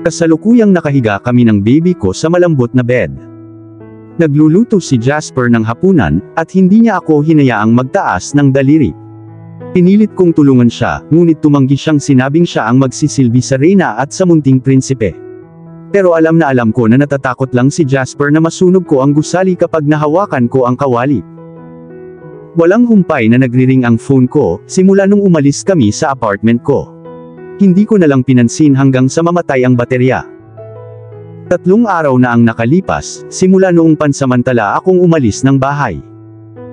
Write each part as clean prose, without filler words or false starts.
Kasalukuyang nakahiga kami ng baby ko sa malambot na bed. Nagluluto si Jasper ng hapunan, at hindi niya ako hinayaang magtaas ng daliri. Pinilit kong tulungan siya, ngunit tumanggi siyang sinabing siya ang magsisilbi sa reyna at sa munting prinsipe. Pero alam na alam ko na natatakot lang si Jasper na masunog ko ang gusali kapag nahawakan ko ang kawali. Walang humpay na nagriring ang phone ko, simula nung umalis kami sa apartment ko. Hindi ko na lang pinansin hanggang sa mamatay ang baterya. 3 araw na ang nakalipas, simula noong pansamantala akong umalis ng bahay.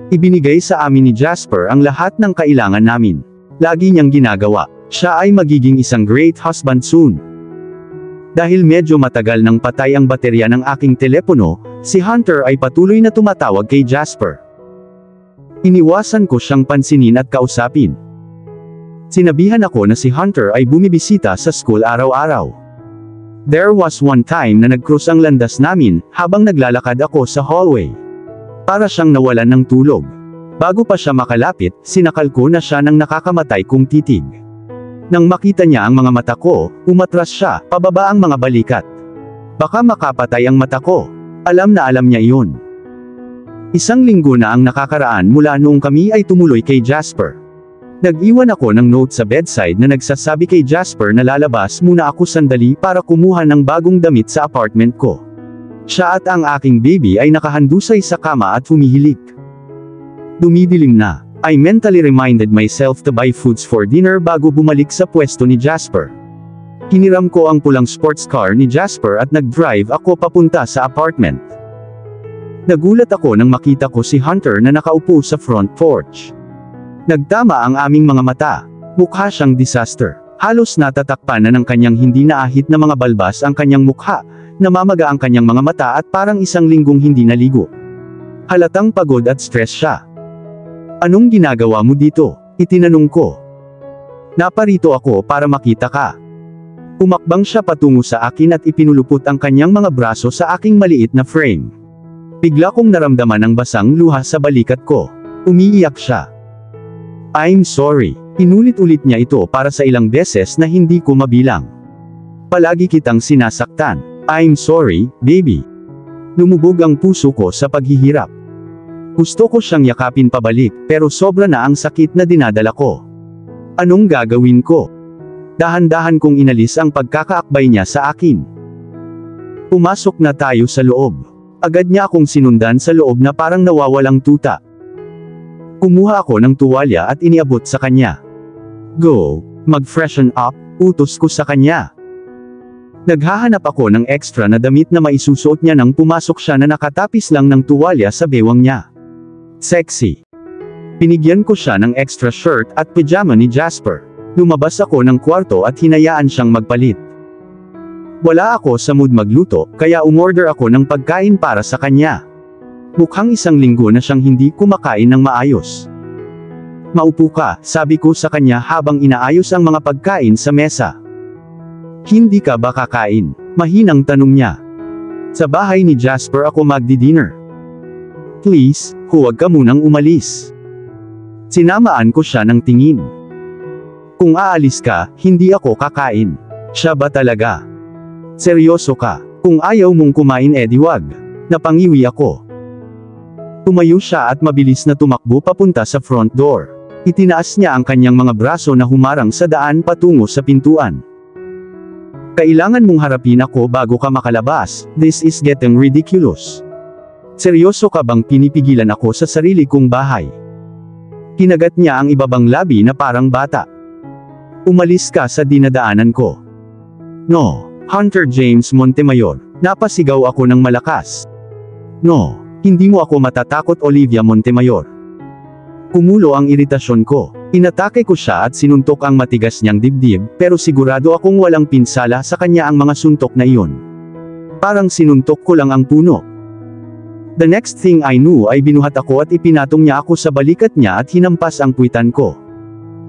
Ibinigay sa amin ni Jasper ang lahat ng kailangan namin. Lagi niyang ginagawa. Siya ay magiging isang great husband soon. Dahil medyo matagal nang patay ang baterya ng aking telepono, si Hunter ay patuloy na tumatawag kay Jasper. Iniwasan ko siyang pansinin at kausapin. Sinabihan ako na si Hunter ay bumibisita sa school araw-araw. There was one time na nag-cross ang landas namin, habang naglalakad ako sa hallway. Para siyang nawalan ng tulog. Bago pa siya makalapit, sinakal ko na siya ng nakakamatay kong titig. Nang makita niya ang mga mata ko, umatras siya, pababa ang mga balikat. Baka makapatay ang mata ko. Alam na alam niya iyon. 1 linggo na ang nakakaraan mula noong kami ay tumuloy kay Jasper. Nag-iwan ako ng note sa bedside na nagsasabi kay Jasper na lalabas muna ako sandali para kumuha ng bagong damit sa apartment ko. Siya at ang aking baby ay nakahandusay sa kama at humihilik. Dumidilim na. I mentally reminded myself to buy foods for dinner bago bumalik sa pwesto ni Jasper. Hiniram ko ang pulang sports car ni Jasper at nag-drive ako papunta sa apartment. Nagulat ako nang makita ko si Hunter na nakaupo sa front porch. Nagtama ang aming mga mata. Mukha siyang disaster. Halos natatakpan na ng kanyang hindi naahit na mga balbas ang kanyang mukha, namamaga ang kanyang mga mata at parang 1 linggong hindi naligo. Halatang pagod at stress siya. Anong ginagawa mo dito? Itinanong ko. Naparito ako para makita ka. Umakbang siya patungo sa akin at ipinulupot ang kanyang mga braso sa aking maliit na frame. Bigla kong naramdaman ang basang luha sa balikat ko. Umiiyak siya. I'm sorry. Inulit-ulit niya ito para sa ilang beses na hindi ko mabilang. Palagi kitang sinasaktan. I'm sorry, baby. Lumubog ang puso ko sa paghihirap. Gusto ko siyang yakapin pabalik, pero sobra na ang sakit na dinadala ko. Anong gagawin ko? Dahan-dahan kong inalis ang pagkakaakbay niya sa akin. Pumasok na tayo sa loob. Agad niya akong sinundan sa loob na parang nawawalang tuta. Kumuha ako ng tuwalya at iniabot sa kanya. Go, mag-freshen up, utos ko sa kanya. Naghahanap ako ng extra na damit na maisusuot niya nang pumasok siya na nakatapis lang ng tuwalya sa bewang niya. Sexy. Pinigyan ko siya ng extra shirt at pajama ni Jasper. Lumabas ako ng kwarto at hinayaan siyang magpalit. Wala ako sa mood magluto, kaya umorder ako ng pagkain para sa kanya. Mukhang 1 linggo na siyang hindi kumakain ng maayos. Maupo ka, sabi ko sa kanya habang inaayos ang mga pagkain sa mesa. Hindi ka ba kakain? Mahinang tanong niya. Sa bahay ni Jasper ako magdi-dinner. Please, huwag ka munang umalis. Sinamaan ko siya ng tingin. Kung aalis ka, hindi ako kakain. Siya ba talaga? Seryoso ka? Kung ayaw mong kumain edi wag. Napangiwi ako. Tumayo siya at mabilis na tumakbo papunta sa front door. Itinaas niya ang kanyang mga braso na humarang sa daan patungo sa pintuan. Kailangan mong harapin ako bago ka makalabas, this is getting ridiculous. Seryoso ka bang pinipigilan ako sa sarili kong bahay? Kinagat niya ang ibabang labi na parang bata. Umalis ka sa dinadaanan ko. No, Hunter James Montemayor, napasigaw ako ng malakas. No. Hindi mo ako matatakot Olivia Montemayor. Kumulo ang iritasyon ko. Inatake ko siya at sinuntok ang matigas niyang dibdib, pero sigurado akong walang pinsala sa kanya ang mga suntok na iyon. Parang sinuntok ko lang ang puno. The next thing I knew ay binuhat ako at ipinatong niya ako sa balikat niya at hinampas ang puwitan ko.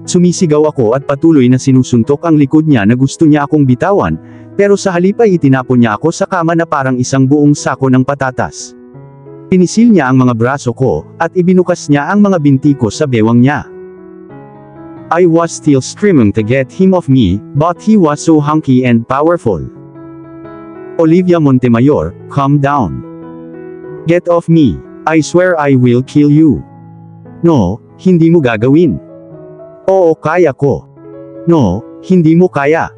Sumisigaw ako at patuloy na sinusuntok ang likod niya na gusto niya akong bitawan, pero sa halip ay itinapon niya ako sa kama na parang isang buong sako ng patatas. Pinisil niya ang mga braso ko, at ibinukas niya ang mga binti ko sa bewang niya. I was still screaming to get him off me, but he was so hunky and powerful. Olivia Montemayor, calm down. Get off me. I swear I will kill you. No, hindi mo gagawin. Oo, kaya ko. No, hindi mo kaya.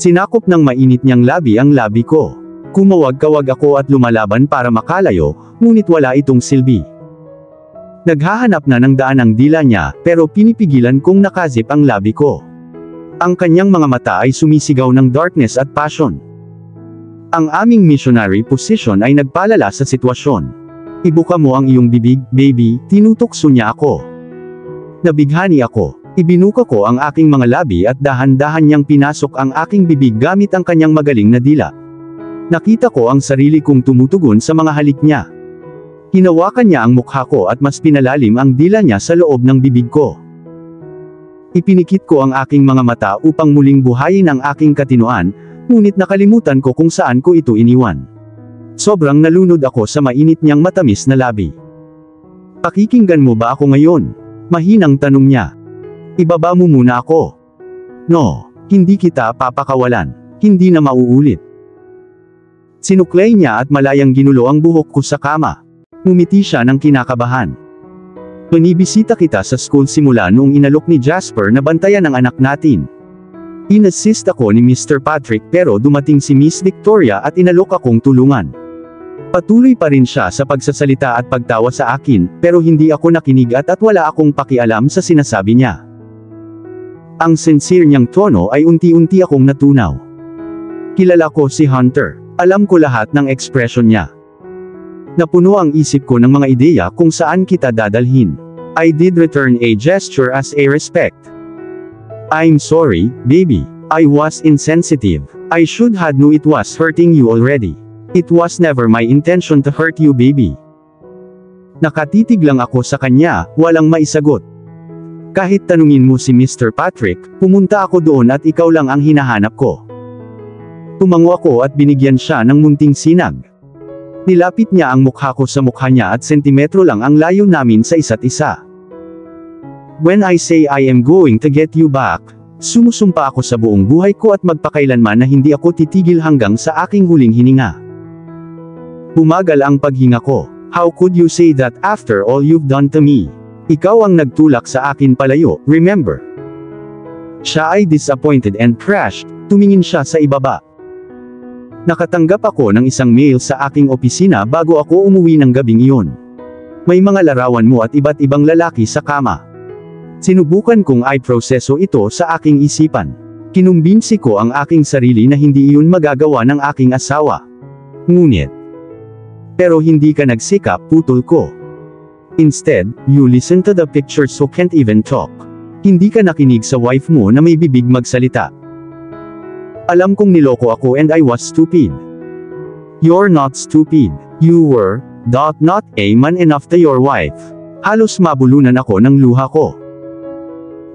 Sinakop ng mainit niyang labi ang labi ko. Kumawag-kawag ako at lumalaban para makalayo, ngunit wala itong silbi. Naghahanap na ng daan ang dila niya, pero pinipigilan kong nakazip ang labi ko. Ang kanyang mga mata ay sumisigaw ng darkness at passion. Ang aming missionary position ay nagpalala sa sitwasyon. Ibuka mo ang iyong bibig, baby, tinutokso niya ako. Nabighani ako. Ibinuka ko ang aking mga labi at dahan-dahan niyang pinasok ang aking bibig gamit ang kanyang magaling na dila. Nakita ko ang sarili kong tumutugon sa mga halik niya. Hinawakan niya ang mukha ko at mas pinalalim ang dila niya sa loob ng bibig ko. Ipinikit ko ang aking mga mata upang muling buhayin ang aking katinoan, ngunit nakalimutan ko kung saan ko ito iniwan. Sobrang nalunod ako sa mainit niyang matamis na labi. Pakikinggan mo ba ako ngayon? Mahinang tanong niya. Ibaba mo muna ako. No, hindi kita papakawalan. Hindi na mauulit. Sinuklay niya at malayang ginulo ang buhok ko sa kama. Ngumiti siya ng kinakabahan. Pinibisita kita sa school simula noong inalok ni Jasper na bantayan ang anak natin. Inassist ako ni Mr. Patrick pero dumating si Miss Victoria at inalok akong tulungan. Patuloy pa rin siya sa pagsasalita at pagtawa sa akin, pero hindi ako nakinig at wala akong pakialam sa sinasabi niya. Ang sincere niyang tono ay unti-unti akong natunaw. Kilala ko si Hunter. Alam ko lahat ng ekspresyon niya. Napuno ang isip ko ng mga ideya kung saan kita dadalhin. I did return a gesture as a respect. I'm sorry, baby. I was insensitive. I should have known it was hurting you already. It was never my intention to hurt you, baby. Nakatitig lang ako sa kanya, walang maisagot. Kahit tanungin mo si Mr. Patrick, pumunta ako doon at ikaw lang ang hinahanap ko. Tumango ako at binigyan siya ng munting sinag. Nilapit niya ang mukha ko sa mukha niya at sentimetro lang ang layo namin sa isa't isa. When I say I am going to get you back, sumusumpa ako sa buong buhay ko at magpakailanman na hindi ako titigil hanggang sa aking huling hininga. Bumagal ang paghinga ko. How could you say that after all you've done to me? Ikaw ang nagtulak sa akin palayo, remember? Siya ay disappointed and crushed, tumingin siya sa ibaba. Nakatanggap ako ng isang mail sa aking opisina bago ako umuwi ng gabing iyon. May mga larawan mo at iba't ibang lalaki sa kama. Sinubukan kong i-proseso ito sa aking isipan. Kinumbinsi ko ang aking sarili na hindi iyon magagawa ng aking asawa. Ngunit, pero hindi ka nagsikap, putol ko. Instead, you listen to the pictures who can't even talk. Hindi ka nakinig sa wife mo na may bibig magsalita. Alam kong niloko ako and I was stupid. You're not stupid. You were not a man enough to your wife. Halos mabulunan ako ng luha ko.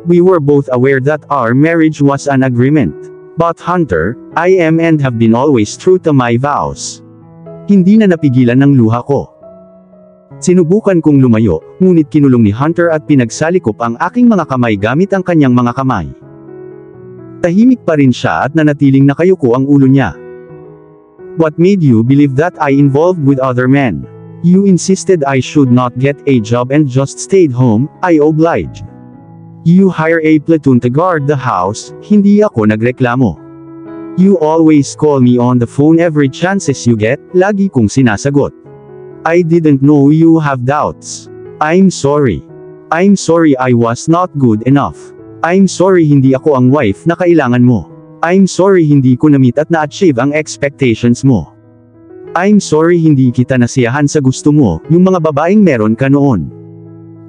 We were both aware that our marriage was an agreement. But Hunter, I am and have been always true to my vows. Hindi na napigilan ng luha ko. Sinubukan kong lumayo, ngunit kinulong ni Hunter at pinagsalikop ang aking mga kamay gamit ang kanyang mga kamay. Tahimik pa rin siya at nanatiling nakayuko ang ulo niya. What made you believe that I involved with other men? You insisted I should not get a job and just stayed home, I obliged. You hire a platoon to guard the house, hindi ako nagreklamo. You always call me on the phone every chances you get, lagi kong sinasagot. I didn't know you have doubts. I'm sorry. I'm sorry I was not good enough. I'm sorry hindi ako ang wife na kailangan mo. I'm sorry hindi ko na-meet at na-achieve ang expectations mo. I'm sorry hindi kita nasiyahan sa gusto mo, yung mga babaeng meron ka noon.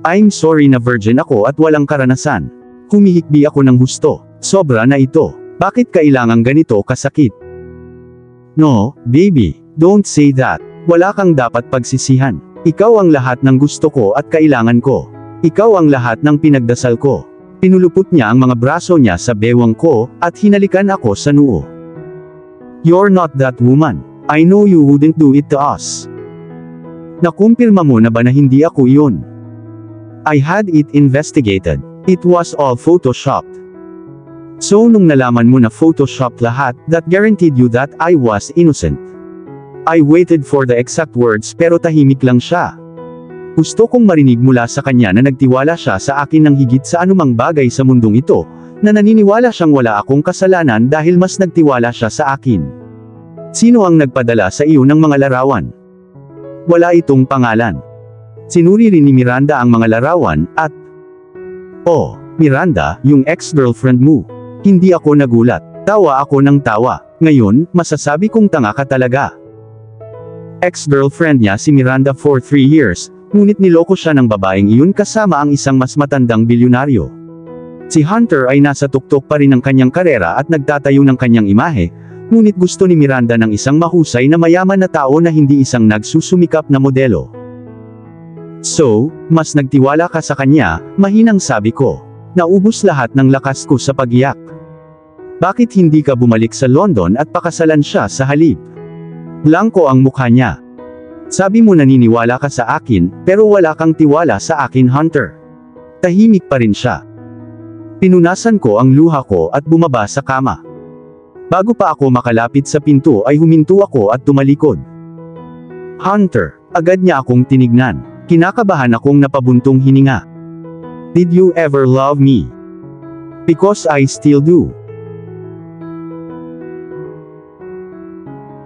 I'm sorry na virgin ako at walang karanasan. Humihikbi ako ng husto. Sobra na ito. Bakit kailangang ganito kasakit? No, baby, don't say that. Wala kang dapat pagsisihan. Ikaw ang lahat ng gusto ko at kailangan ko. Ikaw ang lahat ng pinagdasal ko. Pinulupot niya ang mga braso niya sa bewang ko, at hinalikan ako sa noo. You're not that woman. I know you wouldn't do it to us. Nakumpirma mo na ba na hindi ako iyon? I had it investigated. It was all photoshopped. So nung nalaman mo na Photoshop lahat, that guaranteed you that I was innocent. I waited for the exact words pero tahimik lang siya. Gusto kong marinig mula sa kanya na nagtiwala siya sa akin ng higit sa anumang bagay sa mundong ito, na naniniwala siyang wala akong kasalanan dahil mas nagtiwala siya sa akin. Sino ang nagpadala sa iyo ng mga larawan? Wala itong pangalan. Sinuri rin ni Miranda ang mga larawan, at oh, Miranda, yung ex-girlfriend mo. Hindi ako nagulat. Tawa ako ng tawa. Ngayon, masasabi kong tanga ka talaga. Ex-girlfriend niya si Miranda for 3 years, ngunit niloko siya ng babaeng iyon kasama ang isang mas matandang bilyonaryo. Si Hunter ay nasa tuktok pa rin ng kanyang karera at nagtatayo ng kanyang imahe, ngunit gusto ni Miranda ng isang mahusay na mayaman na tao na hindi isang nagsusumikap na modelo. So, mas nagtiwala ka sa kanya, mahinang sabi ko. Naubos lahat ng lakas ko sa pag-iyak. Bakit hindi ka bumalik sa London at pakasalan siya sa halip? Blanko ang mukha niya. Sabi mo naniniwala ka sa akin, pero wala kang tiwala sa akin, Hunter. Tahimik pa rin siya. Pinunasan ko ang luha ko at bumaba sa kama. Bago pa ako makalapit sa pinto ay huminto ako at tumalikod. Hunter, agad niya akong tinignan. Kinakabahan akong napabuntong hininga. Did you ever love me? Because I still do.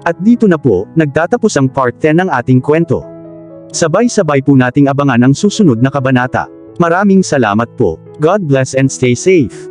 At dito na po, nagtatapos ang part 10 ng ating kwento. Sabay-sabay po nating abangan ang susunod na kabanata. Maraming salamat po. God bless and stay safe.